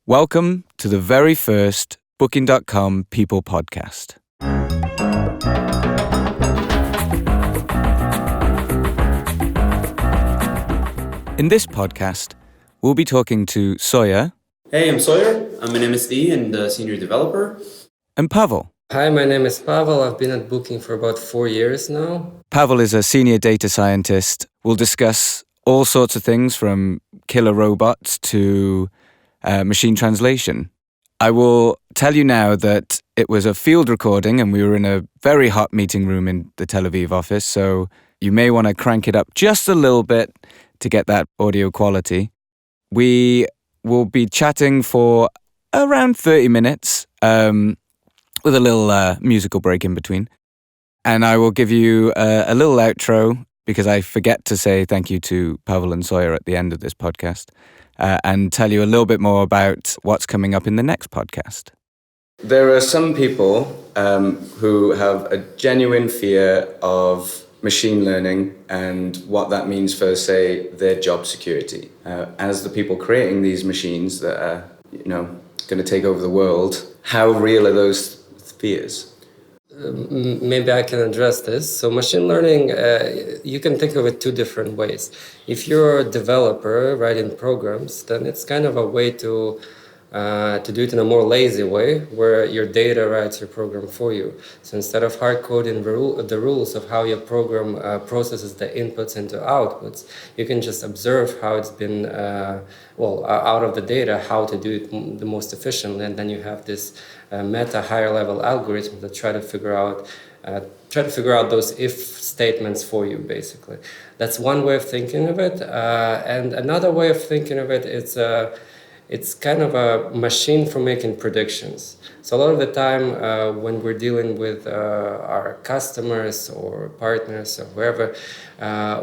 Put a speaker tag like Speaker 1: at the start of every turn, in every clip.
Speaker 1: Welcome to the very first Booking.com People podcast. In this podcast, we'll be talking to Sawyer.
Speaker 2: Hey, I'm Sawyer. I'm an MSD and a senior developer.
Speaker 1: And Pavel.
Speaker 3: Hi, my name is Pavel. I've been at Booking for about 4 years now.
Speaker 1: Pavel is a senior data scientist. We'll discuss all sorts of things from killer robots to machine translation. I will tell you now that it was a field recording and we were in a very hot meeting room in the Tel Aviv office, so you may want to crank it up just a little bit to get that audio quality. We will be chatting for around 30 minutes with a little musical break in between. And I will give you a little outro because I forget to say thank you to Pavel and Sawyer at the end of this podcast. And tell you a little bit more about what's coming up in the next podcast. There are some people who have a genuine fear of machine learning and what that means for, say, their job security. As the people creating these machines that are, going to take over the world, how real are those fears?
Speaker 3: Maybe I can address this. So machine learning, you can think of it two different ways. If you're a developer writing programs, then it's kind of a way to do it in a more lazy way, where your data writes your program for you. So instead of hard coding the rules of how your program processes the inputs into outputs, you can just observe how it's been, out of the data, how to do it the most efficiently, and then you have this meta higher level algorithm that try to figure out those if statements for you, basically. That's one way of thinking of it. And another way of thinking of it is it's kind of a machine for making predictions. So a lot of the time when we're dealing with our customers or partners or whoever,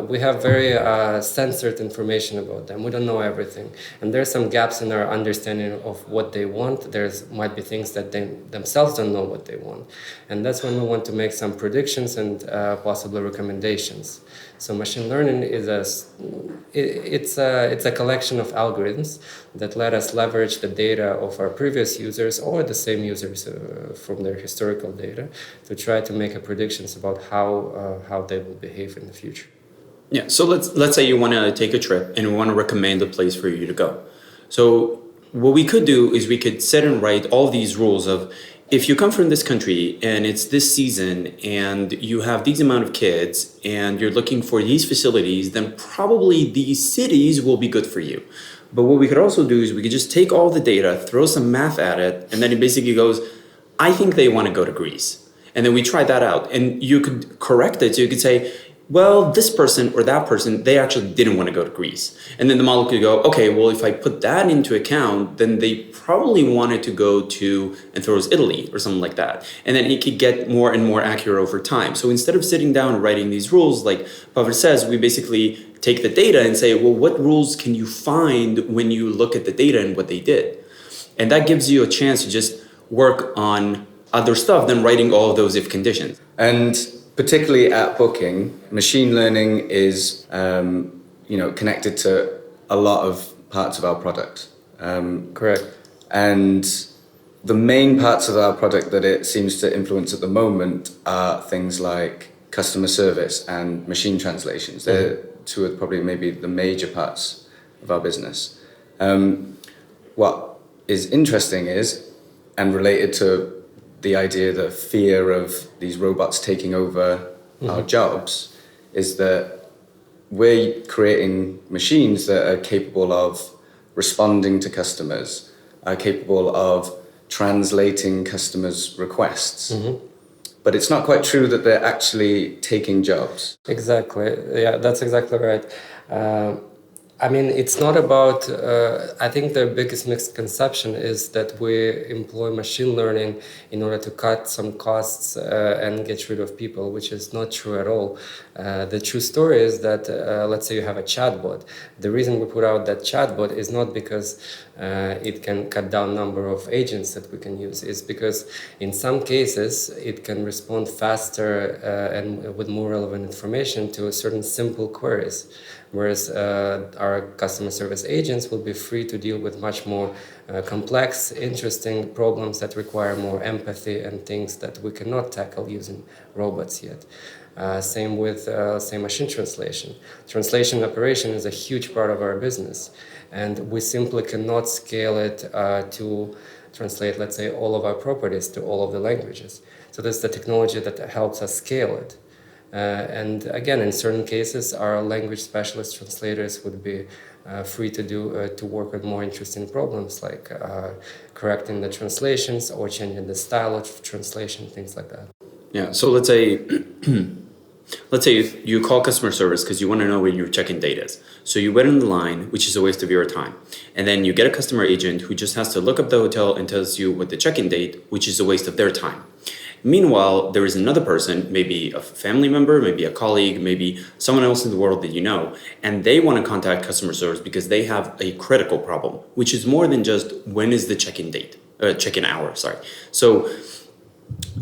Speaker 3: we have very censored information about them. We don't know everything. And there's some gaps in our understanding of what they want. Might be things that they themselves don't know what they want. And that's when we want to make some predictions and possibly recommendations. So machine learning is it's a collection of algorithms that let us leverage the data of our previous users or the same users from their historical data to try to make predictions about how they will behave in the future.
Speaker 2: Yeah, so let's say you want to take a trip and we want to recommend a place for you to go. So what we could do is we could set and write all these rules of, if you come from this country and it's this season and you have these amount of kids and you're looking for these facilities, then probably these cities will be good for you. But what we could also do is we could just take all the data, throw some math at it, and then it basically goes, I think they want to go to Greece. And then we try that out. And you could correct it. So you could say, well, this person or that person, they actually didn't want to go to Greece. And then the model could go, okay, well, if I put that into account, then they probably wanted to go to, and throws Italy or something like that. And then it could get more and more accurate over time. So instead of sitting down and writing these rules, like Pavel says, we basically take the data and say, well, what rules can you find when you look at the data and what they did? And that gives you a chance to just work on other stuff than writing all of those if conditions.
Speaker 1: And particularly at Booking, machine learning is, connected to a lot of parts of our product.
Speaker 3: Correct.
Speaker 1: And the main parts of our product that it seems to influence at the moment are things like customer service and machine translations. They're two of probably maybe the major parts of our business. What is interesting is, and related to the idea, the fear of these robots taking over our jobs, is that we're creating machines that are capable of responding to customers, are capable of translating customers' requests. But it's not quite true that they're actually taking jobs.
Speaker 3: Exactly. Yeah, that's exactly right. It's not about, I think the biggest misconception is that we employ machine learning in order to cut some costs and get rid of people, which is not true at all. The true story is that, let's say you have a chatbot. The reason we put out that chatbot is not because it can cut down number of agents that we can use is because in some cases it can respond faster and with more relevant information to certain simple queries, whereas our customer service agents will be free to deal with much more complex, interesting problems that require more empathy and things that we cannot tackle using robots yet. Same with say machine translation. Translation operation is a huge part of our business, and we simply cannot scale it to translate, let's say, all of our properties to all of the languages. So there's the technology that helps us scale it. And again, in certain cases, our language specialist translators would be free to work on more interesting problems like correcting the translations or changing the style of translation, things like that.
Speaker 2: Yeah. So let's say you call customer service because you want to know where your check-in date is. So you wait on the line, which is a waste of your time. And then you get a customer agent who just has to look up the hotel and tells you what the check-in date, which is a waste of their time. Meanwhile, there is another person, maybe a family member, maybe a colleague, maybe someone else in the world that you know, and they want to contact customer service because they have a critical problem, which is more than just when is the check-in date, check-in hour, sorry. So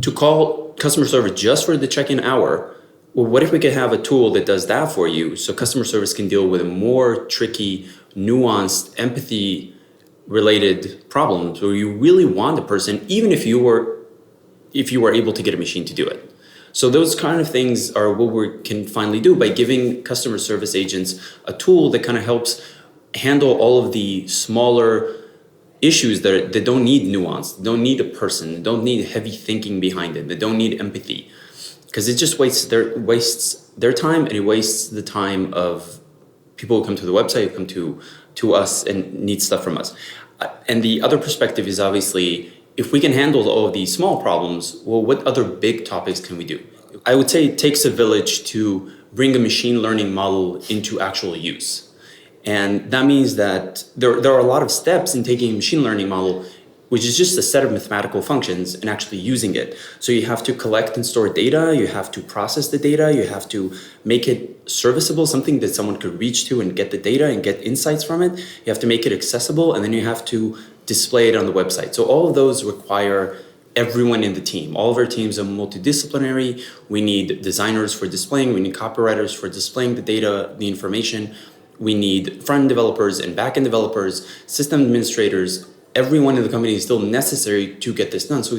Speaker 2: to call customer service just for the check-in hour, well, what if we could have a tool that does that for you so customer service can deal with more tricky, nuanced, empathy-related problems where you really want the person, even if you were able to get a machine to do it. So those kind of things are what we can finally do by giving customer service agents a tool that kind of helps handle all of the smaller issues that don't need nuance, don't need a person, don't need heavy thinking behind it, that don't need empathy. Because it just wastes their time, and it wastes the time of people who come to the website, who come to us and need stuff from us. And the other perspective is obviously, if we can handle all of these small problems, well, what other big topics can we do? I would say it takes a village to bring a machine learning model into actual use. And that means that there are a lot of steps in taking a machine learning model, which is just a set of mathematical functions, and actually using it. So you have to collect and store data, you have to process the data, you have to make it serviceable, something that someone could reach to and get the data and get insights from it. You have to make it accessible, and then you have to display it on the website. So all of those require everyone in the team. All of our teams are multidisciplinary. We need designers for displaying, we need copywriters for displaying the data, the information. We need front-end developers and back-end developers, system administrators. Everyone in the company is still necessary to get this done. So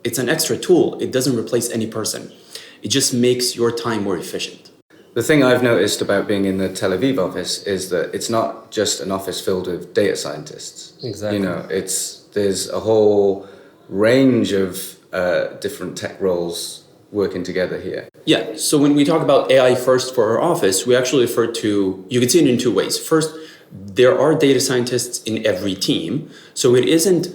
Speaker 2: it's an extra tool. It doesn't replace any person. It just makes your time more efficient.
Speaker 1: The thing I've noticed about being in the Tel Aviv office is that it's not just an office filled with data scientists.
Speaker 3: Exactly.
Speaker 1: You know, there's a whole range of different tech roles working together here.
Speaker 2: Yeah, so when we talk about AI first for our office, we actually refer to, you can see it in two ways. First, there are data scientists in every team. So it isn't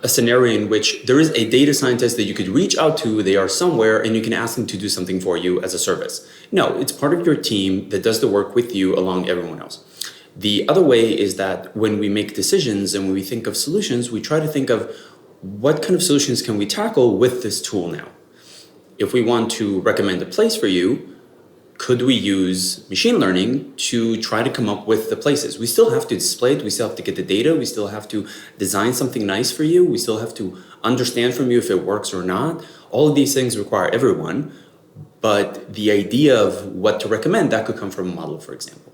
Speaker 2: a scenario in which there is a data scientist that you could reach out to, they are somewhere, and you can ask them to do something for you as a service. No, it's part of your team that does the work with you along everyone else. The other way is that when we make decisions and when we think of solutions, we try to think of what kind of solutions can we tackle with this tool now. If we want to recommend a place for you, could we use machine learning to try to come up with the places? We still have to display it, we still have to get the data, we still have to design something nice for you, we still have to understand from you if it works or not. All of these things require everyone, but the idea of what to recommend, that could come from a model, for example.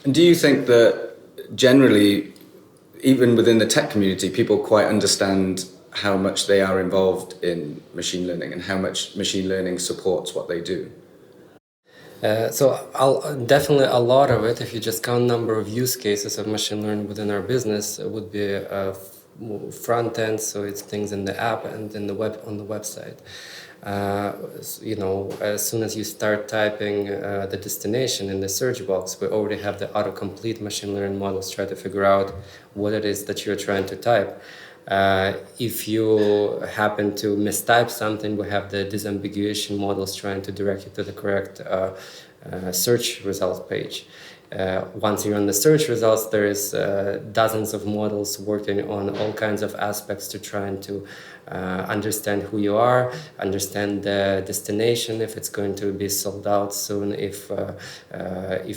Speaker 1: And do you think that generally, even within the tech community, people quite understand how much they are involved in machine learning and how much machine learning supports what they do?
Speaker 3: Definitely a lot of it, if you just count number of use cases of machine learning within our business, it would be front end, so it's things in the app and in the on the website. As soon as you start typing the destination in the search box, we already have the autocomplete machine learning models try to figure out what it is that you're trying to type. If you happen to mistype something, we have the disambiguation models trying to direct you to the correct search result page. Once you're on the search results, there is dozens of models working on all kinds of aspects to try and to understand who you are, understand the destination, if it's going to be sold out soon, if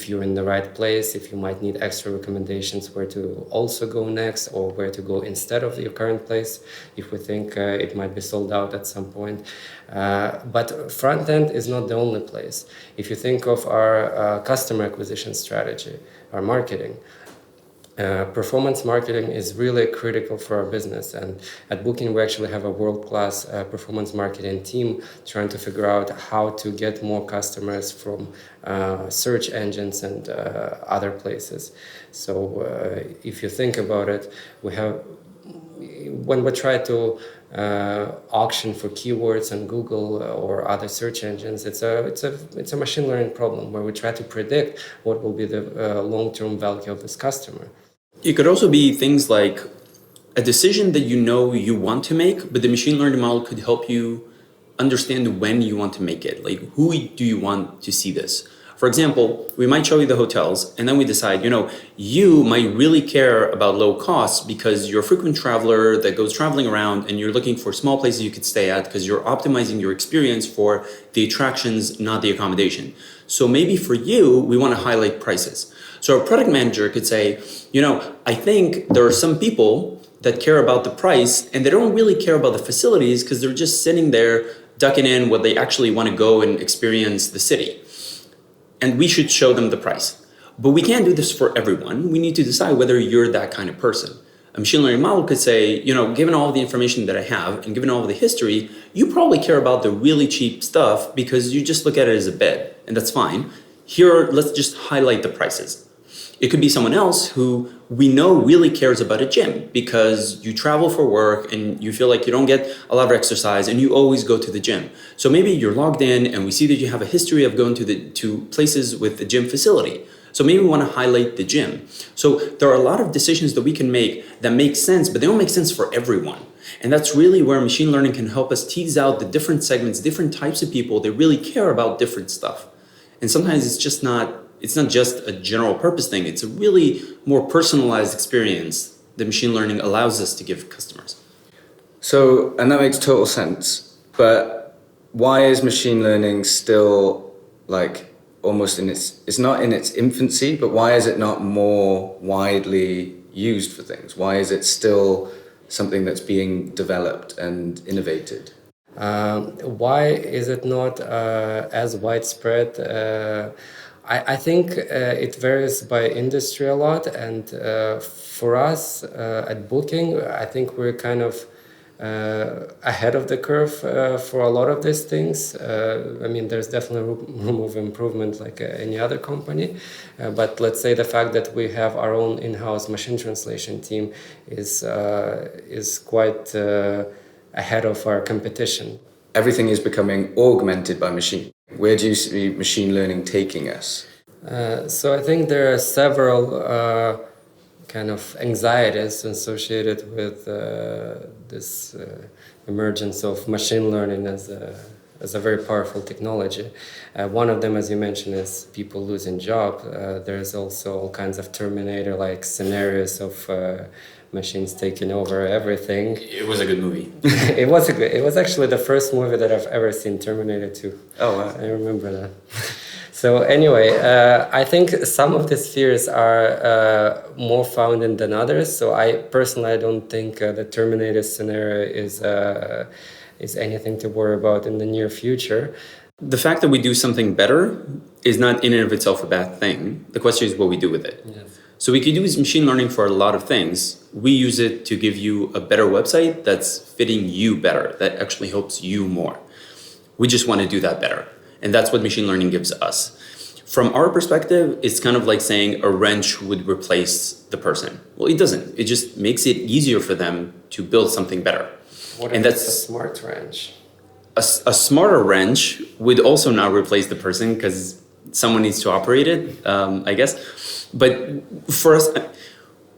Speaker 3: you're in the right place, if you might need extra recommendations where to also go next or where to go instead of your current place, if we think it might be sold out at some point. But front end is not the only place. If you think of our customer acquisition strategy, our marketing, performance marketing is really critical for our business, and at Booking we actually have a world-class performance marketing team trying to figure out how to get more customers from search engines and other places. So if you think about it, when we try to auction for keywords on Google or other search engines, it's a machine learning problem where we try to predict what will be the long-term value of this customer.
Speaker 2: It could also be things like a decision that you want to make, but the machine learning model could help you understand when you want to make it. Like, who do you want to see this? For example, we might show you the hotels, and then we decide, you might really care about low costs because you're a frequent traveler that goes traveling around and you're looking for small places you could stay at because you're optimizing your experience for the attractions, not the accommodation. So maybe for you, we want to highlight prices. So a product manager could say, I think there are some people that care about the price and they don't really care about the facilities because they're just sitting there ducking in what they actually want to go and experience the city. And we should show them the price. But we can't do this for everyone. We need to decide whether you're that kind of person. A machine learning model could say, given all the information that I have and given all the history, you probably care about the really cheap stuff because you just look at it as a bed, and that's fine. Here, let's just highlight the prices. It could be someone else who we know really cares about a gym because you travel for work and you feel like you don't get a lot of exercise and you always go to the gym. So maybe you're logged in and we see that you have a history of going to places with the gym facility. So maybe we want to highlight the gym. So there are a lot of decisions that we can make that make sense, but they don't make sense for everyone. And that's really where machine learning can help us tease out the different segments, different types of people that really care about different stuff. And sometimes it's not just a general purpose thing. It's a really more personalized experience that machine learning allows us to give customers.
Speaker 1: So, and that makes total sense. But why is machine learning still almost it's not in its infancy, but why is it not more widely used for things? Why is it still something that's being developed and innovated?
Speaker 3: Why is it not as widespread? I think it varies by industry a lot, and for us at Booking, I think we're kind of ahead of the curve for a lot of these things. There's definitely room of improvement like any other company, but let's say the fact that we have our own in-house machine translation team is quite ahead of our competition.
Speaker 1: Everything is becoming augmented by machine. Where do you see machine learning taking us?
Speaker 3: So I think there are several kind of anxieties associated with this emergence of machine learning as a very powerful technology. One of them, as you mentioned, is people losing jobs. There's also all kinds of Terminator-like scenarios of machines taking over everything.
Speaker 2: It was a good movie.
Speaker 3: It was actually the first movie that I've ever seen, Terminator 2.
Speaker 1: Oh, wow.
Speaker 3: I remember that. So anyway, I think some of these fears are more founded than others. So I don't think the Terminator scenario is anything to worry about in the near future.
Speaker 2: The fact that we do something better is not in and of itself a bad thing. The question is what we do with it.
Speaker 3: Yes.
Speaker 2: So we could use machine learning for a lot of things. We use it to give you a better website that's fitting you better, that actually helps you more. We just want to do that better. And that's what machine learning gives us. From our perspective, it's kind of like saying a wrench would replace the person. Well, it doesn't. It just makes it easier for them to build something better.
Speaker 3: What if it's a smart wrench?
Speaker 2: A smarter wrench would also not replace the person because someone needs to operate it, I guess. But for us,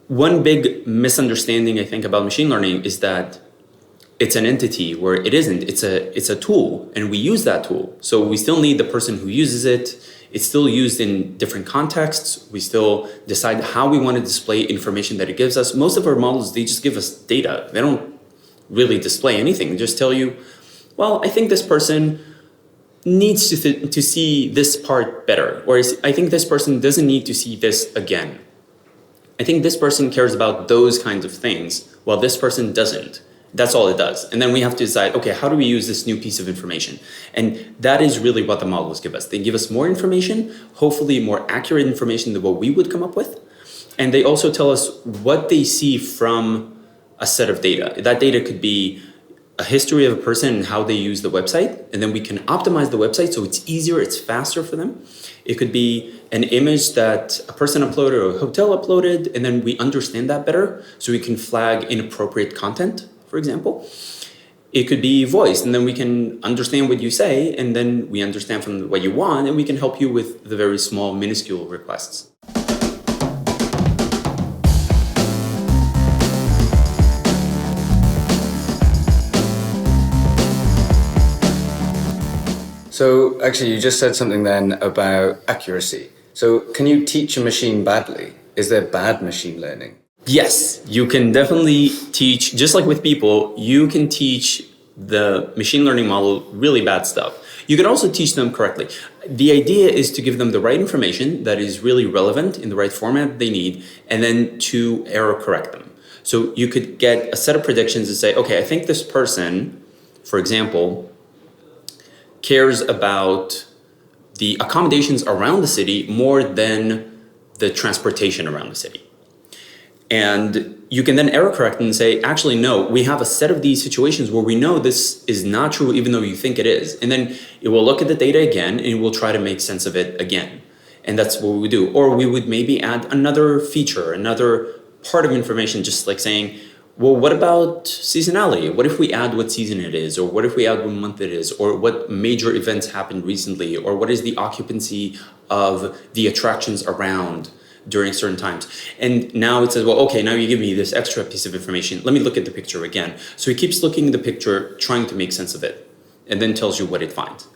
Speaker 2: one big misunderstanding I think about machine learning is that it's an entity, where it isn't. It's a tool, and we use that tool. So we still need the person who uses it. It's still used in different contexts. We still decide how we want to display information that it gives us. Most of our models, they just give us data. They don't really display anything. They just tell you, well, I think this person needs to see this part better, or I think this person doesn't need to see this again. I think this person cares about those kinds of things, while this person doesn't. That's all it does. And then we have to decide, okay, how do we use this new piece of information? And that is really what the models give us. They give us more information, hopefully more accurate information than what we would come up with. And they also tell us what they see from a set of data. That data could be a history of a person and how they use the website, and then we can optimize the website so it's easier, it's faster for them. It could be an image that a person uploaded or a hotel uploaded, and then we understand that better, so we can flag inappropriate content, for example. It could be voice, and then we can understand what you say, and then we understand from what you want, and we can help you with the very small, minuscule requests.
Speaker 1: So actually, you just said something then about accuracy. So can you teach a machine badly? Is there bad machine learning?
Speaker 2: Yes, you can definitely teach, just like with people, you can teach the machine learning model really bad stuff. You can also teach them correctly. The idea is to give them the right information that is really relevant in the right format they need, and then to error correct them. So you could get a set of predictions and say, okay, I think this person, for example, cares about the accommodations around the city more than the transportation around the city. And you can then error correct and say, actually, no, we have a set of these situations where we know this is not true, even though you think it is. And then it will look at the data again, and it will try to make sense of it again. And that's what we would do. Or we would maybe add another feature, another part of information, just like saying, well, what about seasonality? What if we add what season it is? Or what if we add what month it is? Or what major events happened recently? Or what is the occupancy of the attractions around during certain times? And now it says, well, okay, now you give me this extra piece of information. Let me look at the picture again. So it keeps looking at the picture, trying to make sense of it, and then tells you what it finds.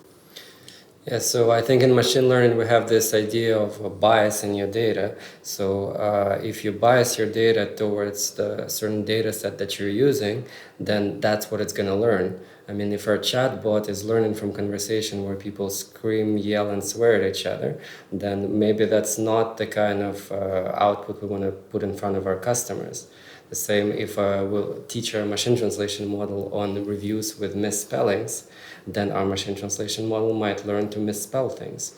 Speaker 3: Yeah, so I think in machine learning we have this idea of a bias in your data. So if you bias your data towards the certain data set that you're using, then that's what it's going to learn. I mean, if our chatbot is learning from conversation where people scream, yell, and swear at each other, then maybe that's not the kind of output we want to put in front of our customers. The same if we'll teach our machine translation model on reviews with misspellings, then our machine translation model might learn to misspell things.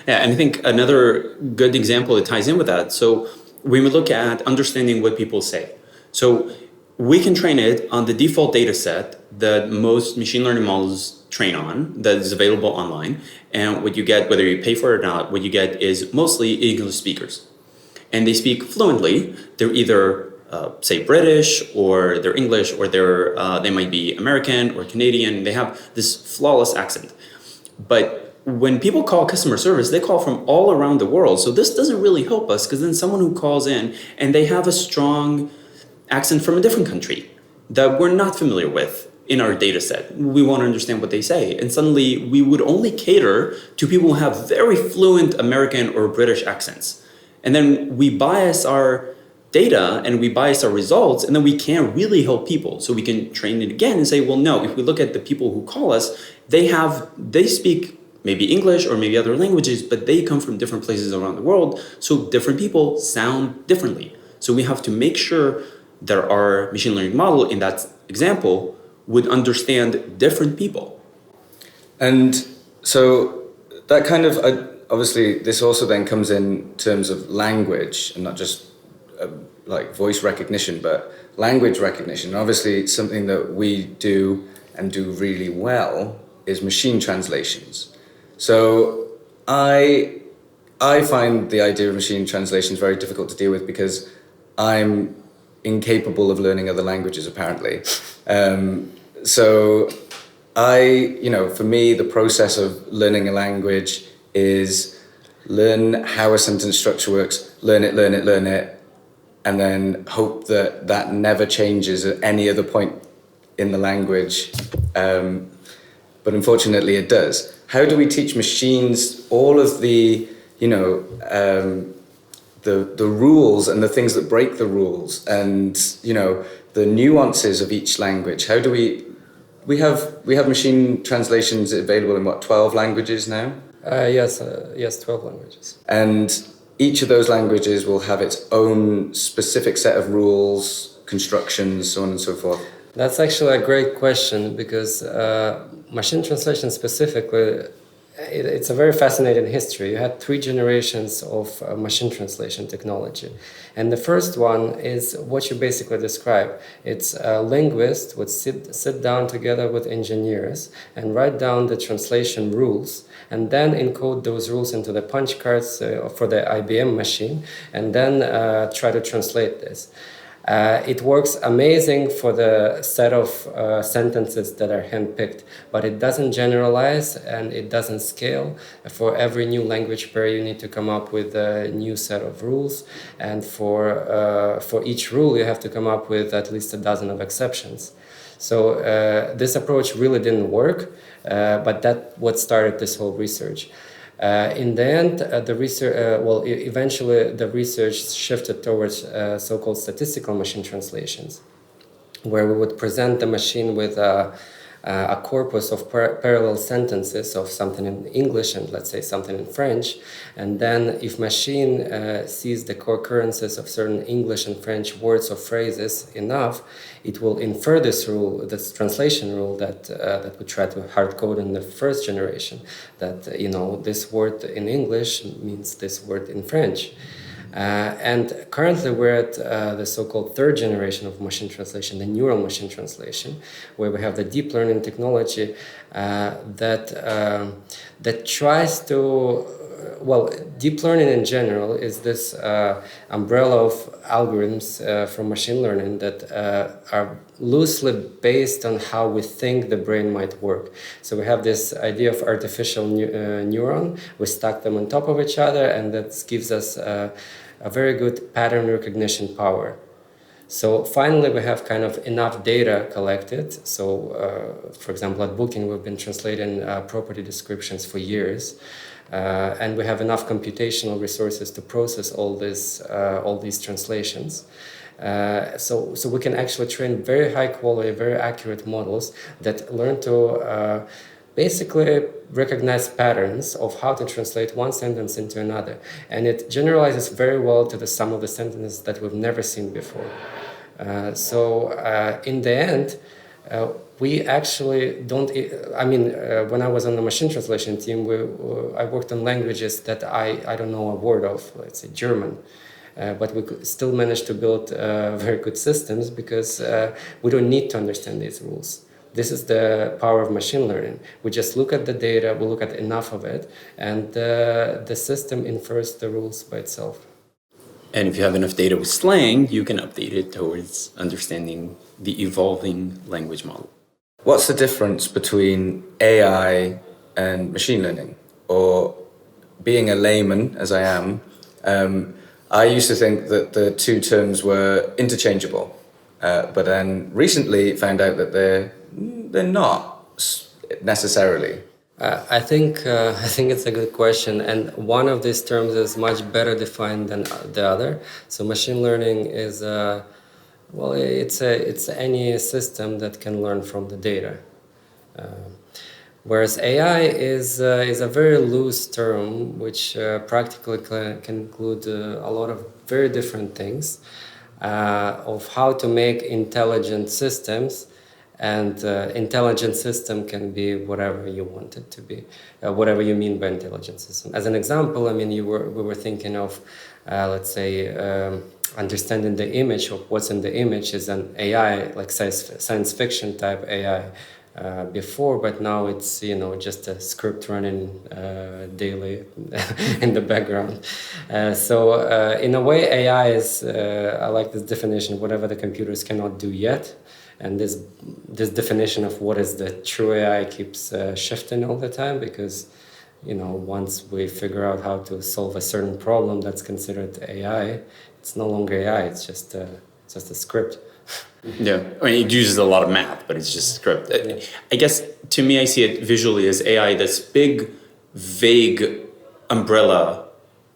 Speaker 2: Yeah, and I think another good example that ties in with that, so when we look at understanding what people say, so we can train it on the default data set that most machine learning models train on, that is available online, and what you get, whether you pay for it or not, what you get is mostly English speakers. And they speak fluently. They're either say British, or they're English, or they might be American or Canadian. They have this flawless accent. But when people call customer service, they call from all around the world. So this doesn't really help us, because then someone who calls in and they have a strong accent from a different country that we're not familiar with in our data set, we want to understand what they say. And suddenly we would only cater to people who have very fluent American or British accents. And then we bias our data and we bias our results, and then we can't really help people. So we can train it again and say, well, no, if we look at the people who call us, they speak maybe English or maybe other languages, but they come from different places around the world. So different people sound differently. So we have to make sure that our machine learning model in that example would understand different people.
Speaker 1: And so that kind of, obviously, this also then comes in terms of language and not just like voice recognition, but language recognition. Obviously, something that we do and do really well is machine translations. So I find the idea of machine translations very difficult to deal with, because I'm incapable of learning other languages, apparently. So for me, the process of learning a language is learn how a sentence structure works, learn it, and then hope that that never changes at any other point in the language, but unfortunately it does. How do we teach machines all of the, the rules and the things that break the rules, and the nuances of each language? How do we have machine translations available in what, 12 languages now?
Speaker 3: Yes, 12 languages.
Speaker 1: And each of those languages will have its own specific set of rules, constructions, so on and so forth.
Speaker 3: That's actually a great question, because machine translation specifically, it's a very fascinating history. You had 3 generations of machine translation technology. And the first one is what you basically described. It's a linguist would sit down together with engineers and write down the translation rules, and then encode those rules into the punch cards for the IBM machine, and then try to translate this. It works amazing for the set of sentences that are handpicked, but it doesn't generalize and it doesn't scale. For every new language pair, you need to come up with a new set of rules, and for each rule, you have to come up with at least a dozen of exceptions. So this approach really didn't work, but that's what started this whole research. In the end, eventually the research shifted towards so-called statistical machine translations, where we would present the machine with a corpus of parallel sentences of something in English and, let's say, something in French. And then if machine sees the co-occurrences of certain English and French words or phrases enough, it will infer this rule, this translation rule that we try to hard code in the first generation, that this word in English means this word in French. And currently we're at the so-called 3rd generation of machine translation, the neural machine translation, where we have the deep learning technology that tries to, deep learning in general is this umbrella of algorithms from machine learning that are loosely based on how we think the brain might work. So we have this idea of artificial neuron. We stack them on top of each other, and that gives us a very good pattern recognition power. So finally, we have kind of enough data collected. So, for example, at Booking, we've been translating property descriptions for years. And we have enough computational resources to process all these translations. So we can actually train very high quality, very accurate models that learn to basically recognize patterns of how to translate one sentence into another. And it generalizes very well to the sum of the sentences that we've never seen before. In the end, we actually don't, when I was on the machine translation team, I worked on languages that I don't know a word of, let's say German. But we could still manage to build very good systems because we don't need to understand these rules. This is the power of machine learning. We just look at the data, we look at enough of it, and the system infers the rules by itself.
Speaker 2: And if you have enough data with slang, you can update it towards understanding the evolving language model.
Speaker 1: What's the difference between AI and machine learning? Or being a layman, as I am, I used to think that the two terms were interchangeable, but then recently found out that they're not necessarily.
Speaker 3: I think it's a good question, and one of these terms is much better defined than the other. So machine learning is it's any system that can learn from the data. Whereas AI is a very loose term, which practically can include a lot of very different things of how to make intelligent systems. And intelligent system can be whatever you want it to be, whatever you mean by intelligent system. As an example, we were thinking of, let's say, understanding the image of what's in the image is an AI, like science fiction type AI before, but now it's just a script running daily in the background. In a way, AI is, I like this definition, whatever the computers cannot do yet. And this definition of what is the true AI keeps shifting all the time because, once we figure out how to solve a certain problem that's considered AI, it's no longer AI, it's just a script.
Speaker 2: Yeah, I mean, it uses a lot of math, but it's just script. I guess to me, I see it visually as AI, this big, vague umbrella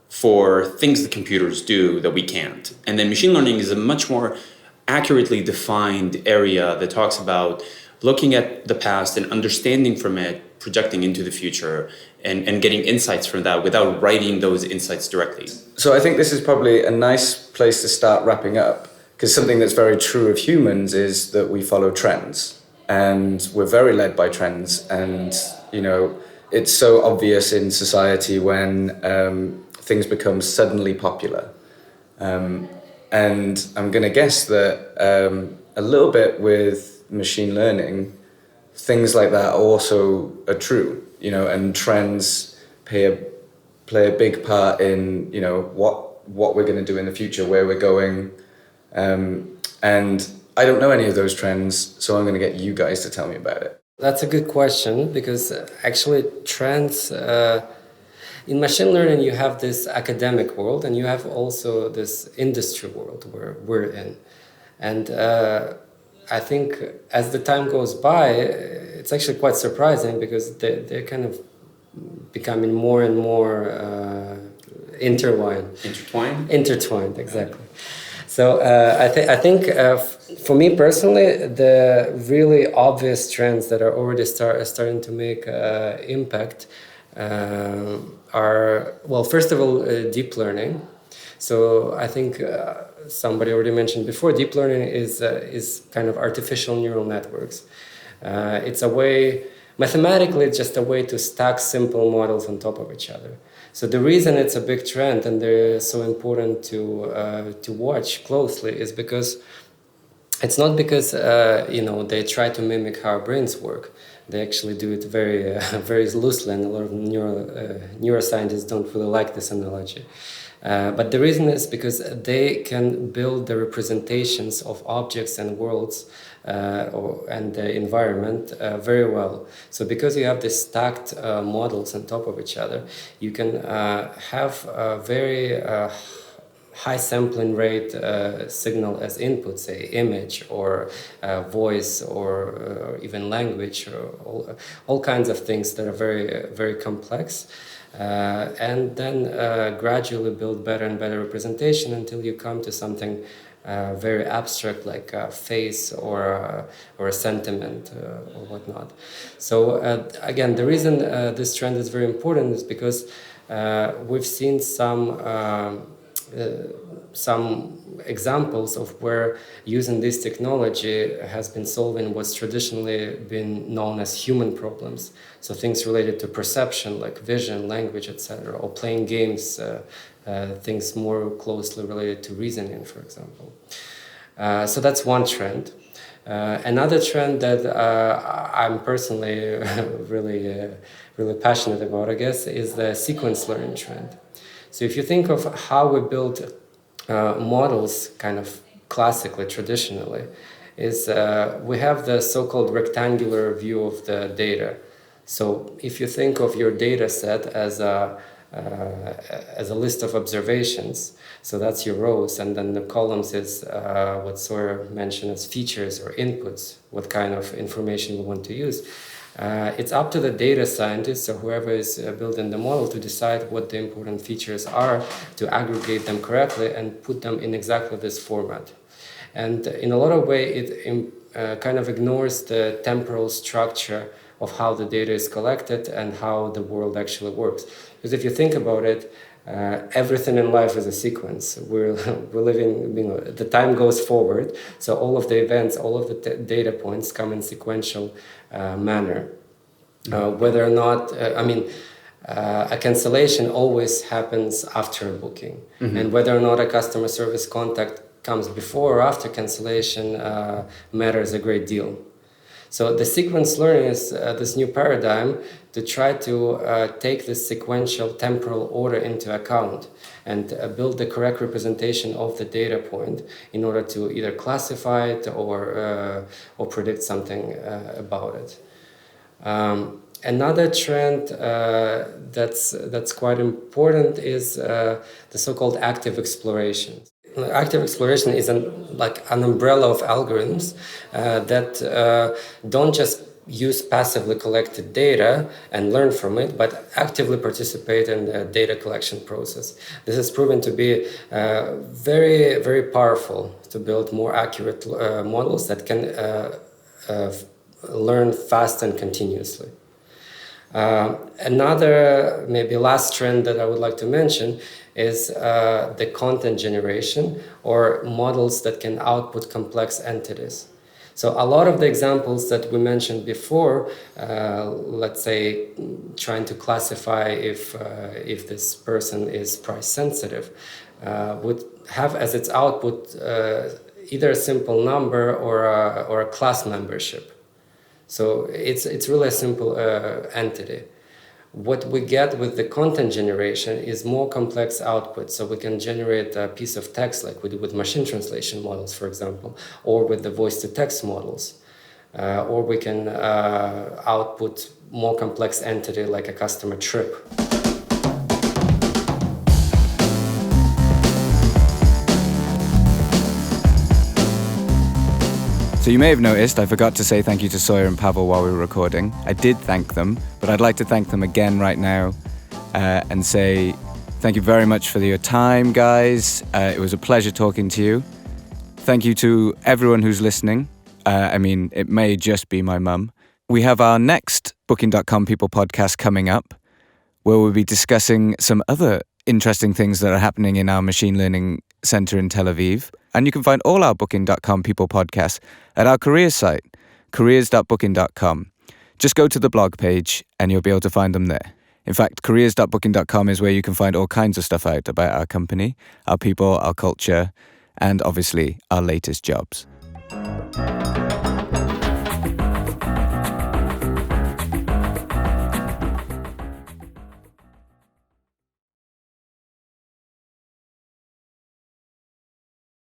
Speaker 2: for things that computers do that we can't. And then machine learning is a much more accurately defined area that talks about looking at the past and understanding from it, projecting into the future, and getting insights from that without writing those insights directly.
Speaker 1: So I think this is probably a nice place to start wrapping up, because something that's very true of humans is that we follow trends, and we're very led by trends. And it's so obvious in society when things become suddenly popular. And I'm going to guess that a little bit with machine learning, things like that also are true, and trends play a big part in, what we're going to do in the future, where we're going. And I don't know any of those trends, so I'm going to get you guys to tell me about it.
Speaker 3: That's a good question, because actually trends, in machine learning, you have this academic world and you have also this industry world where we're in. And I think as the time goes by, it's actually quite surprising, because they're kind of becoming more and more intertwined. Intertwined, exactly. So I think for me personally, the really obvious trends that are already starting to make impact are, well, first of all, deep learning. So I think somebody already mentioned before, deep learning is kind of artificial neural networks. It's a way, mathematically, it's just a way to stack simple models on top of each other. So the reason it's a big trend and they're so important to watch closely is because it's not because they try to mimic how our brains work. They actually do it very very loosely, and a lot of neuroscientists don't really like this analogy. But the reason is because they can build the representations of objects and worlds and the environment very well. So because you have these stacked models on top of each other, you can have a very high sampling rate signal as input, say image or voice or even language, or all kinds of things that are very, very complex. And then gradually build better and better representation until you come to something very abstract, like a face or a sentiment or whatnot. So again, the reason this trend is very important is because we've seen some examples of where using this technology has been solving what's traditionally been known as human problems. So things related to perception, like vision, language, etc., or playing games, things more closely related to reasoning, for example. So that's one trend. Another trend that I'm personally really passionate about, I guess, is the sequence learning trend. So if you think of how we build models kind of classically, traditionally, is we have the so-called rectangular view of the data. So if you think of your data set as a list of observations, so that's your rows, and then the columns is what Sawyer mentioned as features or inputs, what kind of information we want to use. It's up to the data scientists or whoever is building the model to decide what the important features are, to aggregate them correctly and put them in exactly this format. And in a lot of ways, it kind of ignores the temporal structure of how the data is collected and how the world actually works. Because if you think about it, everything in life is a sequence. We're living, the time goes forward, so all of the events, all of the data points come in sequential manner. Whether or not, a cancellation always happens after a booking. Mm-hmm. And whether or not a customer service contact comes before or after cancellation matters a great deal. So the sequence learning is this new paradigm to try to take this sequential temporal order into account and build the correct representation of the data point in order to either classify it or predict something about it. Another trend that's quite important is the so-called active exploration. active exploration is like an umbrella of algorithms that don't just use passively collected data and learn from it, but actively participate in the data collection process. This has proven to be very, very powerful to build more accurate models that can learn fast and continuously. Another, maybe last trend that I would like to mention is the content generation, or models that can output complex entities. So a lot of the examples that we mentioned before, let's say trying to classify if this person is price sensitive, would have as its output either a simple number or a class membership. So it's really a simple entity. What we get with the content generation is more complex output. So we can generate a piece of text like we do with machine translation models, for example, or with the voice-to-text models. Or we can output more complex entity like a customer trip.
Speaker 1: So you may have noticed I forgot to say thank you to Sawyer and Pavel while we were recording. I did thank them, but I'd like to thank them again right now and say thank you very much for your time, guys. It was a pleasure talking to you. Thank you to everyone who's listening. It may just be my mum. We have our next Booking.com People podcast coming up, where we'll be discussing some other interesting things that are happening in our machine learning center in Tel Aviv. And you can find all our Booking.com People podcasts at our careers site, careers.booking.com. Just go to the blog page and you'll be able to find them there. In fact, careers.booking.com is where you can find all kinds of stuff out about our company, our people, our culture, and obviously our latest jobs.